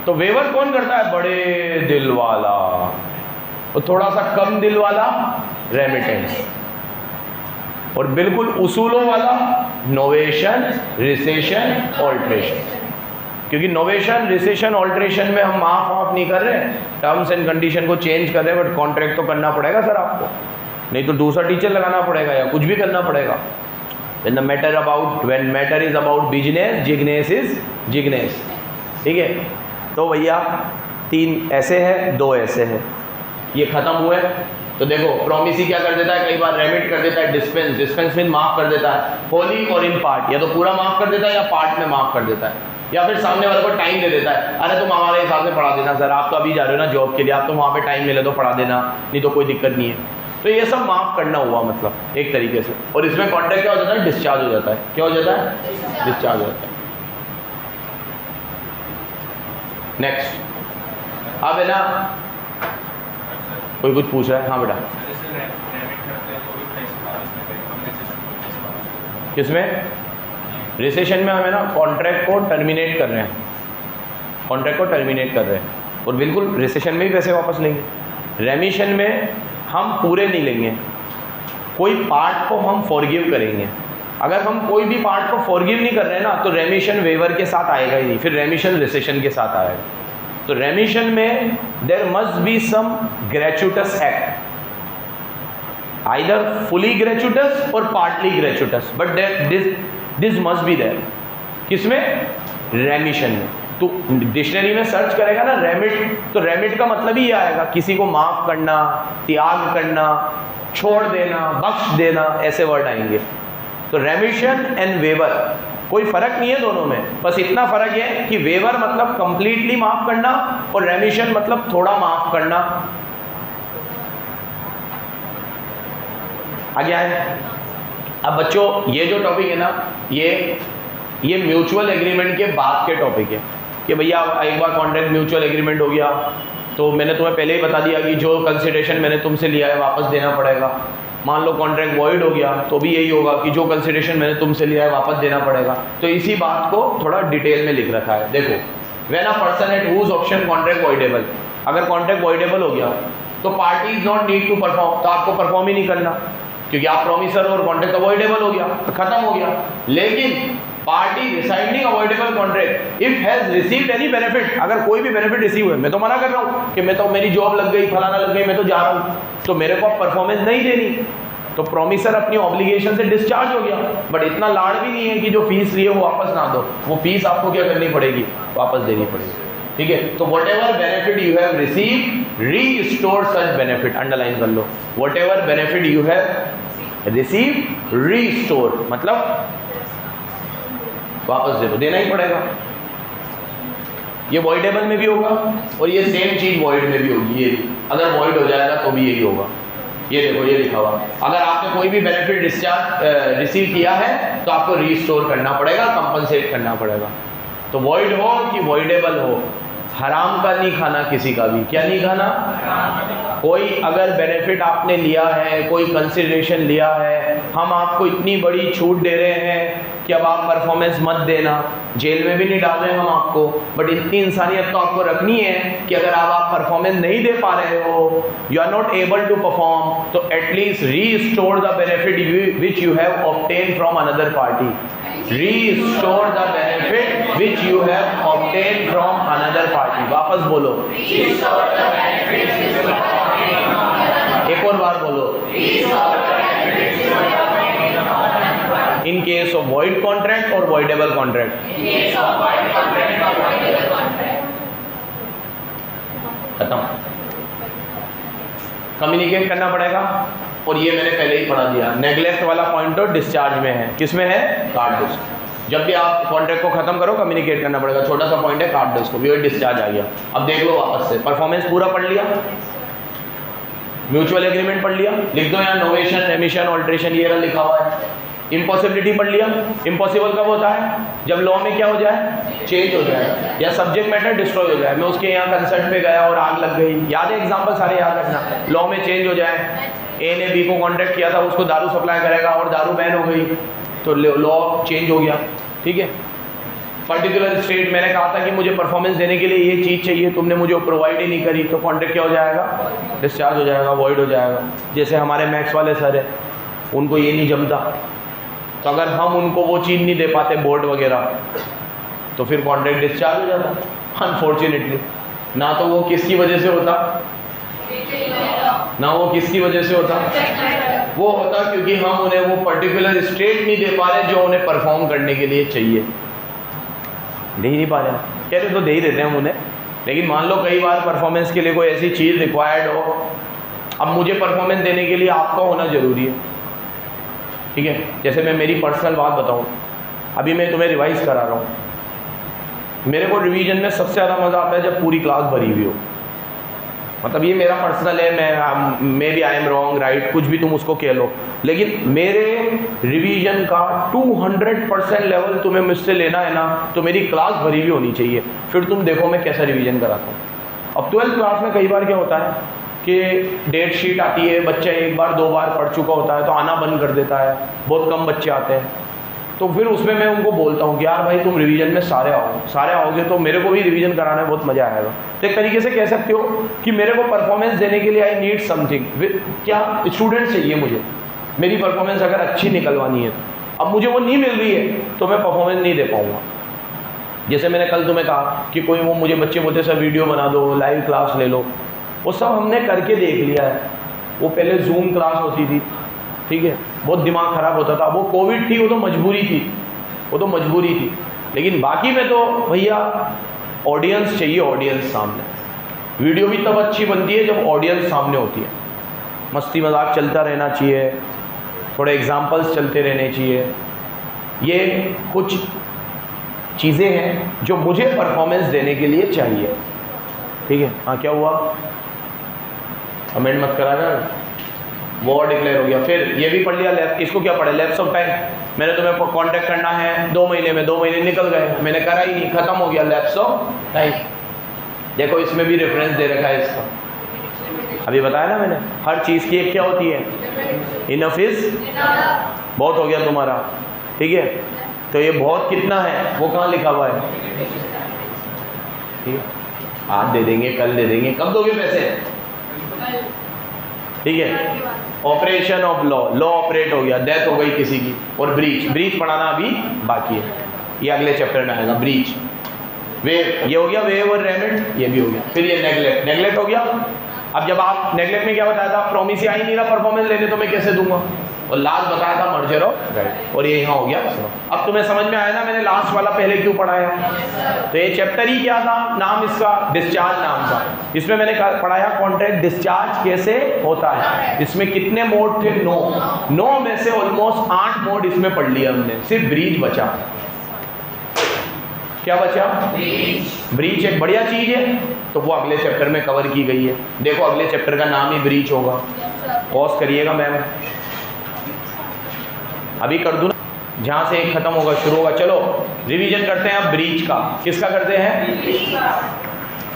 तो वेवर कौन करता है, बड़े दिल वाला, और थोड़ा सा कम दिल वाला रेमिटेंस, और बिल्कुल उसूलों वाला नोवेशन, रिसेशन, ऑल्ट्रेशन। क्योंकि नोवेशन, रिसेशन, ऑल्ट्रेशन में हम माफ़ नहीं कर रहे, टर्म्स एंड कंडीशन को चेंज कर रहे हैं, बट कॉन्ट्रैक्ट तो करना पड़ेगा सर आपको, नहीं तो दूसरा टीचर लगाना पड़ेगा या कुछ भी करना पड़ेगा। when matter is about business, Jignesh is Jignesh, ठीक है। तो भैया 3 ऐसे हैं, 2 ऐसे हैं, ये ख़त्म हुए। तो देखो प्रोमिसी क्या कर देता है, कई बार रेमिट कर देता है, डिस्पेंस में माफ़ कर देता है, होली और इन पार्ट, या तो पूरा माफ़ कर देता है या पार्ट में माफ़ कर देता है, या फिर सामने वाले को टाइम दे देता है, अरे तुम हमारे हिसाब से पढ़ा देना सर, आप तो अभी जा रहे हो ना जॉब के लिए, आप तो वहाँ पे टाइम मिले तो पढ़ा देना, नहीं तो कोई दिक्कत नहीं है। तो ये सब माफ़ करना हुआ मतलब एक तरीके से। और इसमें कॉन्ट्रैक्ट क्या हो जाता है, डिस्चार्ज हो जाता है। क्या हो जाता है, डिस्चार्ज हो जाता है। नेक्स्ट, अब है ना, कोई कुछ पूछ रहा है, हाँ बेटा, किसमें, रिसेशन में हमें ना कॉन्ट्रैक्ट को टर्मिनेट कर रहे हैं, कॉन्ट्रैक्ट को टर्मिनेट कर रहे हैं, और बिल्कुल रिसेशन में ही पैसे वापस लेंगे। रेमिशन में हम पूरे नहीं लेंगे, कोई पार्ट को हम फॉरगिव करेंगे। अगर हम कोई भी पार्ट को फॉरगिव नहीं कर रहे हैं ना, तो रेमिशन वेवर के साथ आएगा ही नहीं, फिर रेमिशन रिसेशन के साथ आएगा। तो रेमिशन में there must be some gratuitous act, either fully gratuitous or partly gratuitous, but this must be there. किसमें? रेमिशन में। तो डिक्शनरी में सर्च करेगा ना रेमिट, तो रेमिट का मतलब ही ये आएगा किसी को माफ़ करना, त्याग करना, छोड़ देना, बख्श देना, ऐसे वर्ड आएंगे। तो रेमिशन एंड वेवर कोई फ़र्क नहीं है दोनों में, बस इतना फ़र्क है कि वेवर मतलब कंप्लीटली माफ़ करना और रेमिशन मतलब थोड़ा माफ़ करना। आगे आए। अब बच्चों ये जो टॉपिक है ना, ये म्यूचुअल एग्रीमेंट के बाद के टॉपिक है कि भैया एक बार कॉन्ट्रैक्ट म्यूचुअल एग्रीमेंट हो गया तो मैंने तुम्हें पहले ही बता दिया कि जो कंसिडरेशन मैंने तुमसे लिया है वापस देना पड़ेगा। मान लो कॉन्ट्रैक्ट वॉइड हो गया तो भी यही होगा कि जो कंसिडरेशन मैंने तुमसे लिया है वापस देना पड़ेगा। तो इसी बात को थोड़ा डिटेल में लिख रखा है। देखो, when a person at whose option contract voidable, अगर कॉन्ट्रैक्ट वॉइडेबल हो गया तो party is not need to perform, तो आपको परफॉर्म ही नहीं करना क्योंकि आप प्रॉमिसर और कॉन्ट्रैक्ट अवॉइडेबल हो गया तो खत्म हो गया। लेकिन party rescinding avoidable contract if has received any benefit, अगर कोई भी बेनिफिट रिसीव हुए, मैं तो मना कर रहा हूँ कि मैं तो मेरी जॉब लग गई, फलाना लग गई, मैं तो जा रहा हूँ, तो मेरे को अब परफॉर्मेंस नहीं देनी, तो प्रॉमिसर अपनी ऑब्लिगेशन से डिस्चार्ज हो गया। बट इतना लाड़ भी नहीं है कि जो फीस लिए वो वापस ना दो, वो फीस आपको क्या करनी पड़ेगी? वापस देनी पड़ेगी। ठीक है, तो whatever benefit you have receive restore such benefit, underline कर लो, whatever benefit you have receive restore मतलब वापस दे दो, देना ही पड़ेगा। ये वॉइडेबल में भी होगा और ये सेम चीज़ वॉइड में भी होगी। ये अगर वॉइड हो जाएगा तो भी यही होगा। ये देखो, ये लिखा हुआ, अगर आपने कोई भी बेनिफिट डिस्चार्ज रिसीव किया है तो आपको रीस्टोर करना पड़ेगा, कंपनसेट करना पड़ेगा। तो वॉइड हो कि वॉइडेबल हो, हराम का नहीं खाना किसी का भी। क्या नहीं खाना? कोई अगर बेनिफिट आपने लिया है, कोई कंसिडरेशन लिया है, हम आपको इतनी बड़ी छूट दे रहे हैं कि अब आप परफॉर्मेंस मत देना, जेल में भी नहीं डाल रहे हम आपको, बट इतनी इंसानियत तो आपको रखनी है कि अगर आप परफॉर्मेंस नहीं दे पा रहे हो, you are not able to perform, तो at least restore the benefit which you have obtain from another party. Restore the benefit which you have obtain from another party. वापस बोलो, एक और बार बोलो, in case of void contract or voidable contract. खत्म। Communicate करना पड़ेगा, और ये मैंने पहले ही पढ़ा दिया। नेग्लेक्ट वाला पॉइंट तो डिस्चार्ज में है। किसमें है? Card disk. जब भी आप कॉन्ट्रैक्ट को खत्म करो कम्युनिकेट करना पड़ेगा। छोटा सा पॉइंट है कार्ड डिस्क को भी, डिस्चार्ज आ गया। अब देख लो वापस से, परफॉर्मेंस पूरा पढ़ लिया, म्यूचुअल एग्रीमेंट पढ़ लिया, लिख दो यहाँ नोवेशन, रेमिशन, ऑल्ट्रेशन, ये रहा लिखा हुआ है। इम्पॉसिबिलिटी पढ़ लिया। इम्पॉसिबल कब होता है? जब लॉ में क्या हो जाए? चेंज हो जाए या सब्जेक्ट मैटर डिस्ट्रॉय हो जाए। मैं उसके यहाँ कंसर्ट पे गया और आग लग गई, याद है एग्जाम्पल सारे याद रखना। लॉ में चेंज हो जाए, ए ने बी को कॉन्ट्रैक्ट किया था, उसको दारू सप्लाई करेगा और दारू बैन हो गई, तो लॉ चेंज हो गया। ठीक है, पर्टिकुलर स्टेट मैंने कहा था कि मुझे परफॉर्मेंस देने के लिए ये चीज़ चाहिए, तुमने मुझे प्रोवाइड ही नहीं करी, तो कॉन्ट्रैक्ट क्या हो जाएगा? डिस्चार्ज हो जाएगा, वॉइड हो जाएगा। जैसे हमारे मैथ्स वाले सर हैं, उनको ये नहीं जमता, तो अगर हम उनको वो चीज़ नहीं दे पाते बोर्ड वगैरह, तो फिर कॉन्ट्रैक्ट डिस्चार्ज हो जाता अनफॉर्चुनेटली। ना तो वो किसकी वजह से होता, ना वो किसकी वजह से होता, वो होता क्योंकि हम उन्हें वो पर्टिकुलर स्टेट नहीं दे पा रहे जो उन्हें परफॉर्म करने के लिए चाहिए। दे ही नहीं पा रहे, कह रहे तो दे ही देते हैं हम उन्हें, लेकिन मान लो कई बार परफॉर्मेंस के लिए कोई ऐसी चीज़ रिक्वायर्ड हो, अब मुझे परफॉर्मेंस देने के लिए आपका होना ज़रूरी है। ठीक है, जैसे मैं मेरी पर्सनल बात बताऊं, अभी मैं तुम्हें रिवाइज़ करा रहा हूं। मेरे को रिवीजन में सबसे ज़्यादा मज़ा आता है जब पूरी क्लास भरी हुई हो। मतलब ये मेरा पर्सनल है, मैं भी आई एम रॉन्ग राइट, कुछ भी तुम उसको कह लो, लेकिन मेरे रिवीजन का 200% लेवल तुम्हें मुझसे लेना है ना, तो मेरी क्लास भरी हुई होनी चाहिए। फिर तुम देखो मैं कैसा रिवीजन कराता हूँ। अब 12th क्लास में कई बार क्या होता है कि डेट शीट आती है, बच्चा एक बार दो बार पढ़ चुका होता है तो आना बंद कर देता है, बहुत कम बच्चे आते हैं। तो फिर उसमें मैं उनको बोलता हूँ कि यार भाई तुम रिवीजन में सारे आओगे तो मेरे को भी रिवीजन कराने में बहुत मज़ा आएगा। तो एक तरीके से कह सकते हो कि मेरे को परफॉर्मेंस देने के लिए आई नीड समथिंग, क्या स्टूडेंट चाहिए मुझे, मेरी परफॉर्मेंस अगर अच्छी निकलवानी है तो। अब मुझे वो नहीं मिल रही है तो मैं परफॉर्मेंस नहीं दे पाऊँगा। जैसे मैंने कल तुम्हें कहा कि कोई वो मुझे बच्चे बोलते सर वीडियो बना दो, लाइव क्लास ले लो, वो सब हमने करके देख लिया है। वो पहले जूम क्लास होती थी, ठीक है, बहुत दिमाग ख़राब होता था, वो कोविड थी, वो तो मजबूरी थी, लेकिन बाकी में तो भैया ऑडियंस चाहिए, ऑडियंस सामने। वीडियो भी तब अच्छी बनती है जब ऑडियंस सामने होती है, मस्ती मजाक चलता रहना चाहिए, थोड़े एग्जाम्पल्स चलते रहने चाहिए। ये कुछ चीज़ें हैं जो मुझे परफॉर्मेंस देने के लिए चाहिए, ठीक है। हाँ क्या हुआ, कमेंट मत करा कर, वॉर डिक्लेयर हो गया। फिर ये भी पढ़ लिया, इसको क्या पढ़े, लैप्स ऑफ टाइम। मैंने तुम्हें कांटेक्ट करना है 2 महीने में, 2 महीने निकल गए, मैंने करा ही नहीं, खत्म हो गया लैप्स ऑफ टाइम। देखो इसमें भी रेफरेंस दे रखा है इसका, अभी बताया ना मैंने, हर चीज़ की एक क्या होती है, इनफ इज बहुत हो गया तुम्हारा, ठीक है। तो ये बहुत कितना है वो कहाँ लिखा हुआ है, ठीक है, आज दे देंगे, कल दे देंगे, कब दोगे पैसे, ठीक है। ऑपरेशन ऑफ लॉ ऑपरेट हो गया, डेथ हो गई किसी की, और ब्रीच पढ़ाना अभी बाकी है, ये अगले चैप्टर में आएगा। ब्रीच, वेव, ये हो गया, वेव और रेमेड ये भी हो गया। फिर ये नेगलेक्ट हो गया। अब जब आप नेगलेक्ट में क्या बताया था, प्रॉमिस ही आ ही नहीं रहा परफॉर्मेंस लेने, तो मैं कैसे दूंगा, और लास्ट बताया था मर्जर ऑफ राइट, और ये यहाँ हो गया। अब तुम्हें समझ में आया ना मैंने लास्ट वाला पहले क्यों पढ़ाया। तो ये चैप्टर ही क्या था, नाम इसका डिस्चार्ज नाम था। इसमें मैंने पढ़ाया कॉन्ट्रैक्ट डिस्चार्ज कैसे होता है। इसमें कितने मोड थे, 9 में से ऑलमोस्ट 8 मोड इसमें पढ़ लिया हमने, सिर्फ ब्रीच बचा। क्या बचा, ब्रीच एक बढ़िया चीज है, तो वो अगले चैप्टर में कवर की गई है। देखो अगले चैप्टर का नाम ही ब्रीच होगा, पॉज करिएगा मैम, अभी कर दूँ ना, जहाँ से एक खत्म होगा शुरू होगा। चलो रिवीजन करते हैं अब ब्रीच का। किसका करते हैं,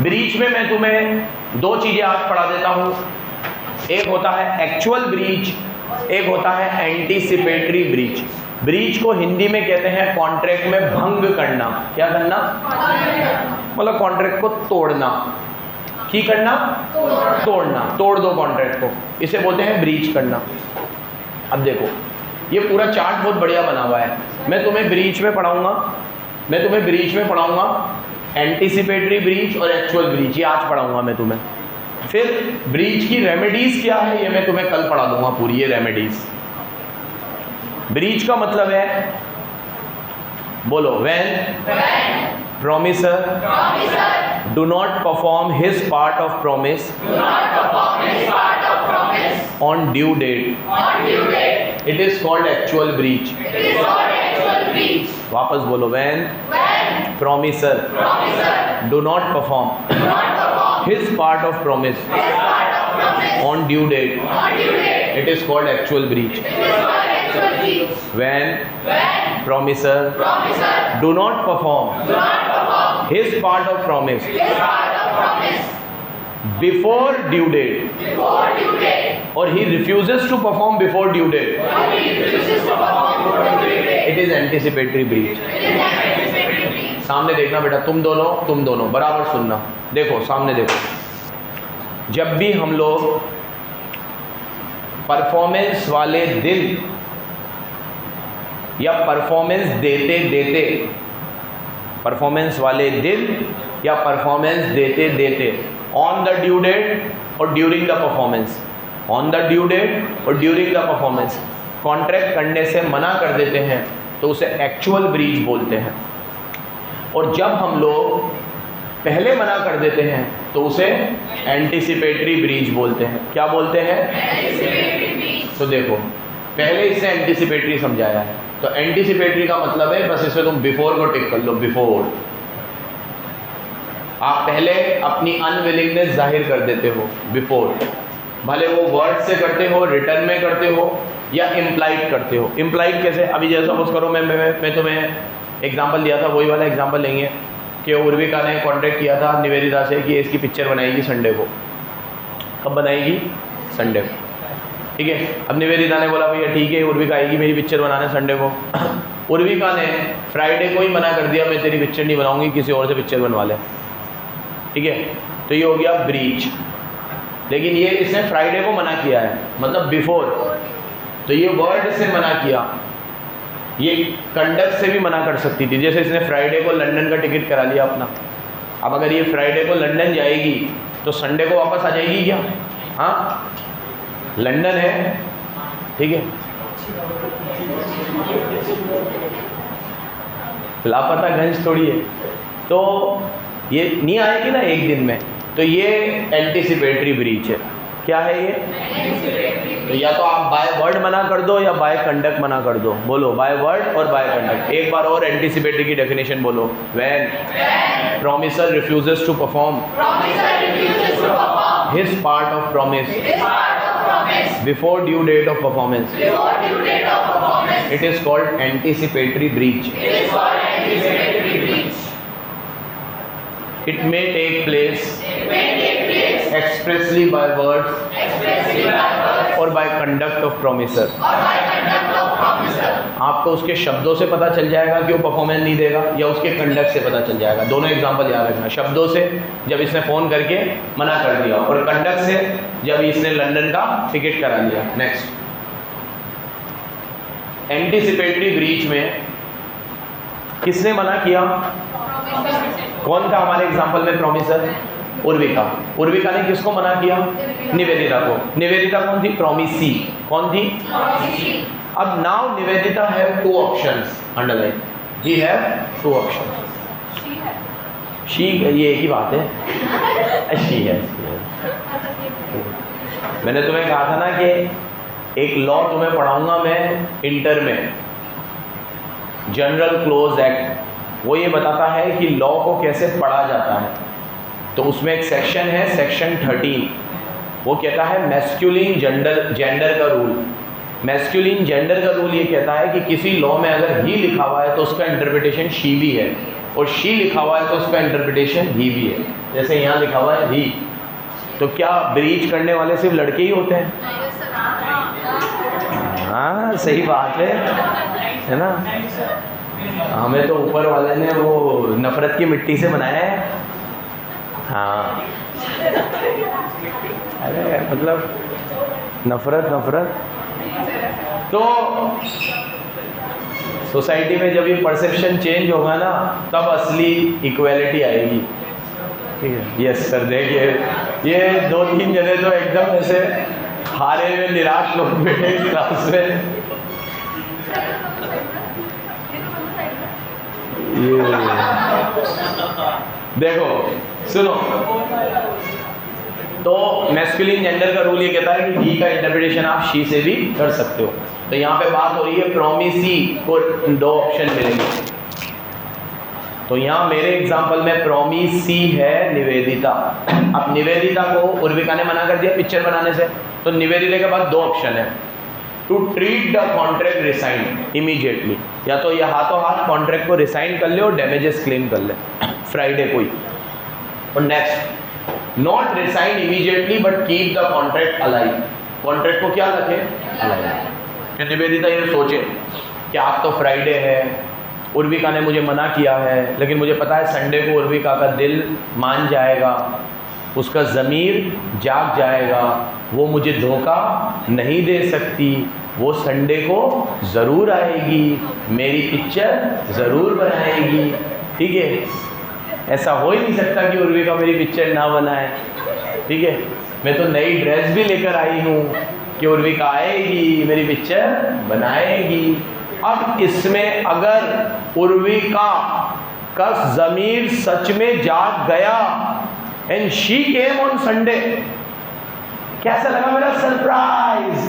ब्रीच में मैं तुम्हें 2 चीज़ें आज पढ़ा देता हूँ। एक होता है एक्चुअल ब्रीच, एक होता है एंटीसिपेटरी ब्रीच। ब्रीच को हिंदी में कहते हैं कॉन्ट्रैक्ट में भंग करना। क्या करना, मतलब कॉन्ट्रैक्ट को तोड़ना, की करना, तोड़ना, तोड़ दो कॉन्ट्रैक्ट को, इसे बोलते हैं ब्रीच करना। अब देखो ये पूरा चार्ट बहुत बढ़िया बना हुआ है। मैं तुम्हें ब्रीच में पढ़ाऊंगा, एंटीसिपेटरी ब्रीच और एक्चुअल ब्रीच, ये आज पढ़ाऊंगा मैं तुम्हें। फिर ब्रीच की रेमेडीज क्या है ये मैं तुम्हें कल पढ़ा दूंगा पूरी, ये रेमेडीज। ब्रीच का मतलब है, बोलो, when promiser do not perform his part of promise on due date, it is called actual breach. वापस बोलो, when promiser do not perform his part of promise on due date, it is called actual breach. When promiser do not perform his part of promise before due date, or he refuses to perform before due date, it is anticipatory breach. सामने देखना बेटा, तुम दोनों बराबर सुनना। देखो सामने देखो, जब भी हम लोग परफॉर्मेंस वाले दिन या परफॉर्मेंस देते ऑन द ड्यू डेट और ड्यूरिंग द परफॉर्मेंस, कॉन्ट्रैक्ट करने से मना कर देते हैं तो उसे एक्चुअल ब्रीच बोलते हैं। और जब हम लोग पहले मना कर देते हैं तो उसे एंटीसिपेटरी ब्रीच बोलते हैं। क्या बोलते हैं, तो देखो पहले इससे एंटीसिपेटरी समझाया है, तो एंटीसिपेटरी का मतलब है, बस इसमें तुम बिफोर को टिक कर लो। बिफोर, आप पहले अपनी अनविलिंगनेस जाहिर कर देते हो बिफोर, भले वो वर्ड से करते हो, रिटर्न में करते हो या इम्प्लाइड करते हो। इम्प्लाइड कैसे, अभी जैसा सपोज करो मैं तुम्हें एग्जाम्पल दिया था, वही वाला एग्जाम्पल लेंगे कि उर्विका ने कॉन्टेक्ट किया था निवेदिता से कि इसकी पिक्चर बनाएगी संडे को। कब बनाएगी, संडे को। ठीक है। अब निवेदिता ने बोला भैया ठीक है उर्विका आएगी मेरी पिक्चर बनाने संडे को। उर्विका ने फ्राइडे को ही मना कर दिया मैं तेरी पिक्चर नहीं बनाऊंगी, किसी और से पिक्चर बनवा ले, ठीक है। तो ये हो गया ब्रीच। लेकिन ये इसने फ्राइडे को मना किया है, मतलब बिफोर, तो ये वर्ड से मना किया। ये कंडक्ट से भी मना कर सकती थी, जैसे इसने फ्राइडे को लंदन का टिकट करा लिया अपना। अब अगर ये फ्राइडे को लंदन जाएगी तो संडे को वापस आ जाएगी क्या? हाँ, लंदन है, ठीक है, लापतागंज थोड़ी है, तो ये नहीं आएगी ना एक दिन में। तो ये एंटीसिपेटरी ब्रीच है। क्या है ये? तो या तो आप बाय वर्ड मना कर दो या बाय कंडक्ट मना कर दो। बोलो, बाय वर्ड और बाय कंडक्ट। एक बार और एंटीसिपेटरी की डेफिनेशन बोलो। When promisor refuses to perform his part of promise before due date of performance, it is called anticipatory breach. It may take place expressly by words or by conduct of promiser. आपको उसके शब्दों से पता चल जाएगा कि वो performance नहीं देगा, या उसके कंडक्ट से पता चल जाएगा। दोनों एग्जांपल याद रखना। शब्दों से जब इसने फ़ोन करके मना कर दिया, और कंडक्ट से जब इसने लंदन का टिकट करा लिया। नेक्स्ट, एंटीसिपेटरी ब्रीच में किसने मना किया? कौन था हमारे एग्जांपल में प्रॉमिसर? उर्विका। उर्विका ने किसको मना किया? निवेदिता को। निवेदिता कौन थी? प्रॉमिसी। कौन थी? अब now Nivedita have two options, underline, he have two options. She, ये एक ही बात है, शी है। मैंने तुम्हें कहा था ना कि एक लॉ तुम्हें पढ़ाऊंगा मैं इंटर में, जनरल क्लोज एक्ट। वो ये बताता है कि लॉ को कैसे पढ़ा जाता है। तो उसमें एक सेक्शन है, सेक्शन 13, वो कहता है मैस्कुलिन जेंडर का रूल। मैस्कुलिन जेंडर का रूल ये कहता है कि किसी लॉ में अगर ही लिखा हुआ है तो उसका इंटरप्रिटेशन शी भी है, और शी लिखा हुआ है तो उसका इंटरप्रिटेशन ही भी है। जैसे यहाँ लिखा हुआ है ही, तो क्या ब्रीच करने वाले सिर्फ लड़के ही होते हैं? हाँ, सही बात है ना। हमें तो ऊपर वाले ने वो नफरत की मिट्टी से बनाया है। हाँ, अरे मतलब नफरत। तो सोसाइटी में जब ये परसेप्शन चेंज होगा ना, तब असली इक्वालिटी आएगी। ठीक है, यस सर। देखिए ये 2-3 जने तो एकदम ऐसे हारे में निराश लोग बैठे इस क्लास में। ये देखो, सुनो, तो मैस्कुलिन जेंडर का रूल ये कहता है कि ही का इंटरप्रिटेशन आप शी से भी कर सकते हो। तो यहाँ पे बात हो रही है प्रॉमिसी को 2 ऑप्शन मिलेंगे। तो यहाँ मेरे एग्जांपल में प्रॉमिसी है निवेदिता। अब निवेदिता को उर्विका ने मना कर दिया पिक्चर बनाने से, तो निवेदिता के पास 2 ऑप्शन है। To treat the contract rescind immediately, या तो ये हाथों हाथ कॉन्ट्रैक्ट को रिसाइन कर ले और डैमेजेस क्लेम कर ले फ्राइडे को ही। और next, not resign immediately but keep the contract alive. Contract को क्या रखे? अलाइव। कि निवेदिता ये सोचे कि आज तो फ्राइडे है, उर्विका ने मुझे मना किया है, लेकिन मुझे पता है संडे को उर्विका का दिल मान जाएगा, उसका ज़मीर जाग जाएगा, वो मुझे धोखा नहीं दे सकती, वो संडे को ज़रूर आएगी, मेरी पिक्चर ज़रूर बनाएगी। ठीक है, ऐसा हो ही नहीं सकता कि उर्विका मेरी पिक्चर ना बनाए। ठीक है, मैं तो नई ड्रेस भी लेकर आई हूँ कि उर्विका आएगी, मेरी पिक्चर बनाएगी। अब इसमें अगर उर्विका का ज़मीर सच में जाग गया and she came on Sunday, कैसा लगा मेरा सरप्राइज?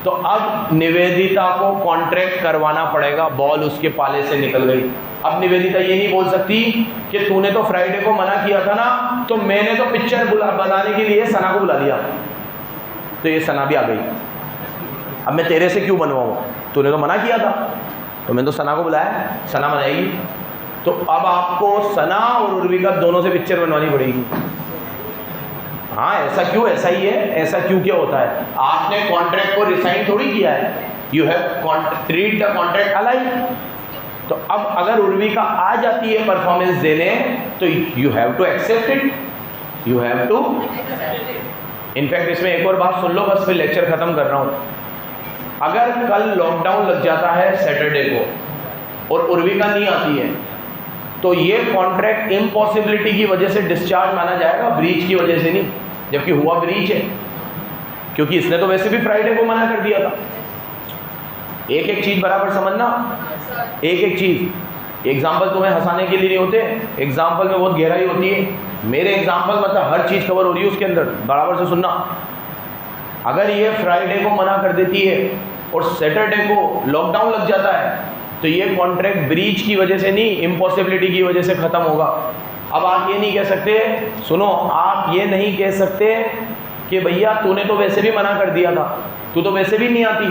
तो अब निवेदिता को कॉन्ट्रैक्ट करवाना पड़ेगा, बॉल उसके पाले से निकल गई। अब निवेदिता ये नहीं बोल सकती कि तूने तो फ्राइडे को मना किया था ना, तो मैंने तो पिक्चर बनाने के लिए सना को बुला लिया, तो ये सना भी आ गई। अब मैं तेरे से क्यों बनवाऊँ? तूने तो मना किया था, तो मैंने तो सना को बुलाया, सना बनाएगी। तो अब आपको सना और उर्विका दोनों से पिक्चर बनवानी पड़ेगी। हाँ ऐसा क्यों, ऐसा ही है, ऐसा क्यों क्या होता है, आपने कॉन्ट्रैक्ट को रिसाइन थोड़ी किया है, you have treat the contract alive. तो अब अगर उर्विका आ जाती है परफॉर्मेंस देने तो you have to accept it, you have to. In fact इसमें एक और बात सुन लो, बस फिर लेक्चर खत्म कर रहा हूँ। अगर कल लॉकडाउन लग जाता है सैटरडे को और उर्विका नहीं आती है तो ये कॉन्ट्रैक्ट इम्पॉसिबिलिटी की वजह से डिस्चार्ज माना जाएगा, ब्रीच की वजह से नहीं, जबकि हुआ ब्रीच है, क्योंकि इसने तो वैसे भी फ्राइडे को मना कर दिया था। एक एक चीज़ बराबर समझना, एक एक चीज़। एग्जाम्पल तुम्हें हंसाने के लिए नहीं होते, एग्जाम्पल में बहुत गहराई होती है। मेरे एग्जाम्पल मतलब हर चीज़ कवर हो रही है उसके अंदर, बराबर से सुनना। अगर ये फ्राइडे को मना कर देती है और सैटरडे को लॉकडाउन लग जाता है तो ये कॉन्ट्रैक्ट ब्रीच की वजह से नहीं, इम्पॉसिबिलिटी की वजह से ख़त्म होगा। अब आप ये नहीं कह सकते, सुनो, आप ये नहीं कह सकते कि भैया तूने तो वैसे भी मना कर दिया था, तू तो वैसे भी नहीं आती।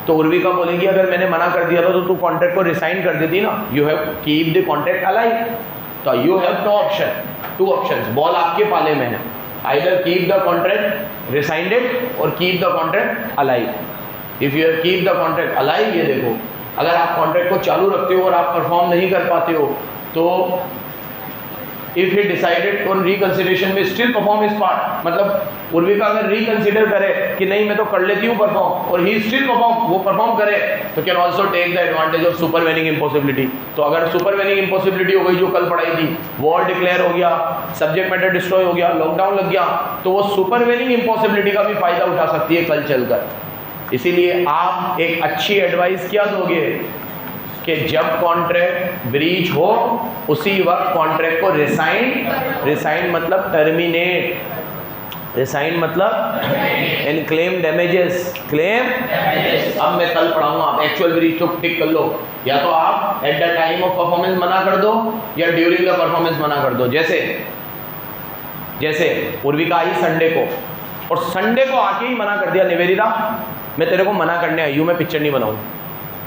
तो उर्विका बोलेगी अगर मैंने मना कर दिया था तो तू कॉन्ट्रैक्ट को रिसाइन कर देती ना, you have keep the contract alive. तो you have no option, two options, ball आपके पाले में है, either keep the contract rescind it or keep the contract alive. If you keep the contract alive, ये देखो अगर आप कॉन्ट्रैक्ट को चालू रखते हो और आप परफॉर्म नहीं कर पाते हो तो if he decided on reconsideration में स्टिल परफॉर्म इस पार्ट, मतलब उर्विका अगर रिकंसिडर करे कि नहीं मैं तो कर लेती हूँ परफॉर्म और ही स्टिल परफॉर्म, वो परफॉर्म करे, तो can also take the advantage of supervening impossibility. तो अगर सुपरवेनिंग इम्पॉसिबिलिटी हो गई जो कल पढ़ाई थी, वॉर डिक्लेयर हो गया, सब्जेक्ट मैटर डिस्ट्रॉय हो गया, लॉकडाउन लग गया, तो वो सुपरवेनिंग इम्पॉसिबिलिटी का भी फायदा उठा सकती है कल चलकर। इसीलिए आप एक अच्छी एडवाइस क्या दोगे कि जब कॉन्ट्रैक्ट ब्रीच हो उसी वक्त कॉन्ट्रैक्ट को रिसाइन मतलब टर्मिनेट, रिसाइन मतलब इन क्लेम डैमेजेस, क्लेम। अब मैं कल पढ़ाऊंगा, आप एक्चुअल ब्रीच तो टिक कर लो, या तो आप at the time of performance मना कर दो या ड्यूरिंग द परफॉर्मेंस मना कर दो। जैसे उर्विका आई संडे को और संडे को आके ही मना कर दिया, निवेदिता मैं तेरे को मना करने आई हूँ, मैं पिक्चर नहीं बनाऊँ।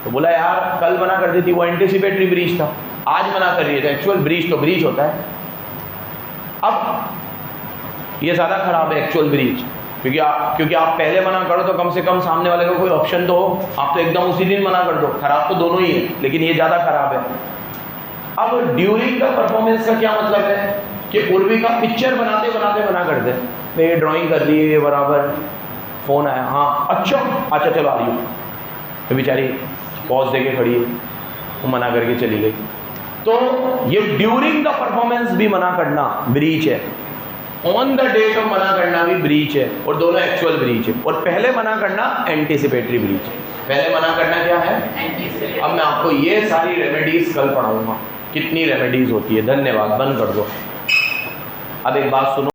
तो बोला यार कल मना कर दी थी, वो एंटिसिपेटरी ब्रीच था, आज मना कर रही है, एक्चुअल ब्रीच तो ब्रीच होता है। अब ये ज़्यादा खराब है एक्चुअल ब्रीच, क्योंकि आप पहले मना करो तो कम से कम सामने वाले को कोई ऑप्शन तो हो, आप तो एकदम उसी दिन मना कर दो, खराब तो दोनों ही है, लेकिन ये ज़्यादा खराब है। अब ड्यूरिंग का परफॉर्मेंस का क्या मतलब है कि उर्विका पिक्चर बनाते बनाते मना कर दे, मैं ये ड्राइंग कर रही है, ये बराबर फ़ोन आया, हाँ अच्छा चलो आ रही हूँ, तो बेचारी पॉज देके खड़ी है, वो मना करके चली गई। तो ये ड्यूरिंग द परफॉर्मेंस भी मना करना ब्रीच है, ऑन द डेट ऑफ मना करना भी ब्रीच है, और दोनों एक्चुअल ब्रीच है। और पहले मना करना एंटिसिपेटरी ब्रीच है। पहले मना करना क्या है? अब मैं आपको ये सारी रेमेडीज कल पढ़ाऊंगा, कितनी रेमेडीज होती है। धन्यवाद, बंद कर दो। अब एक बात सुनो।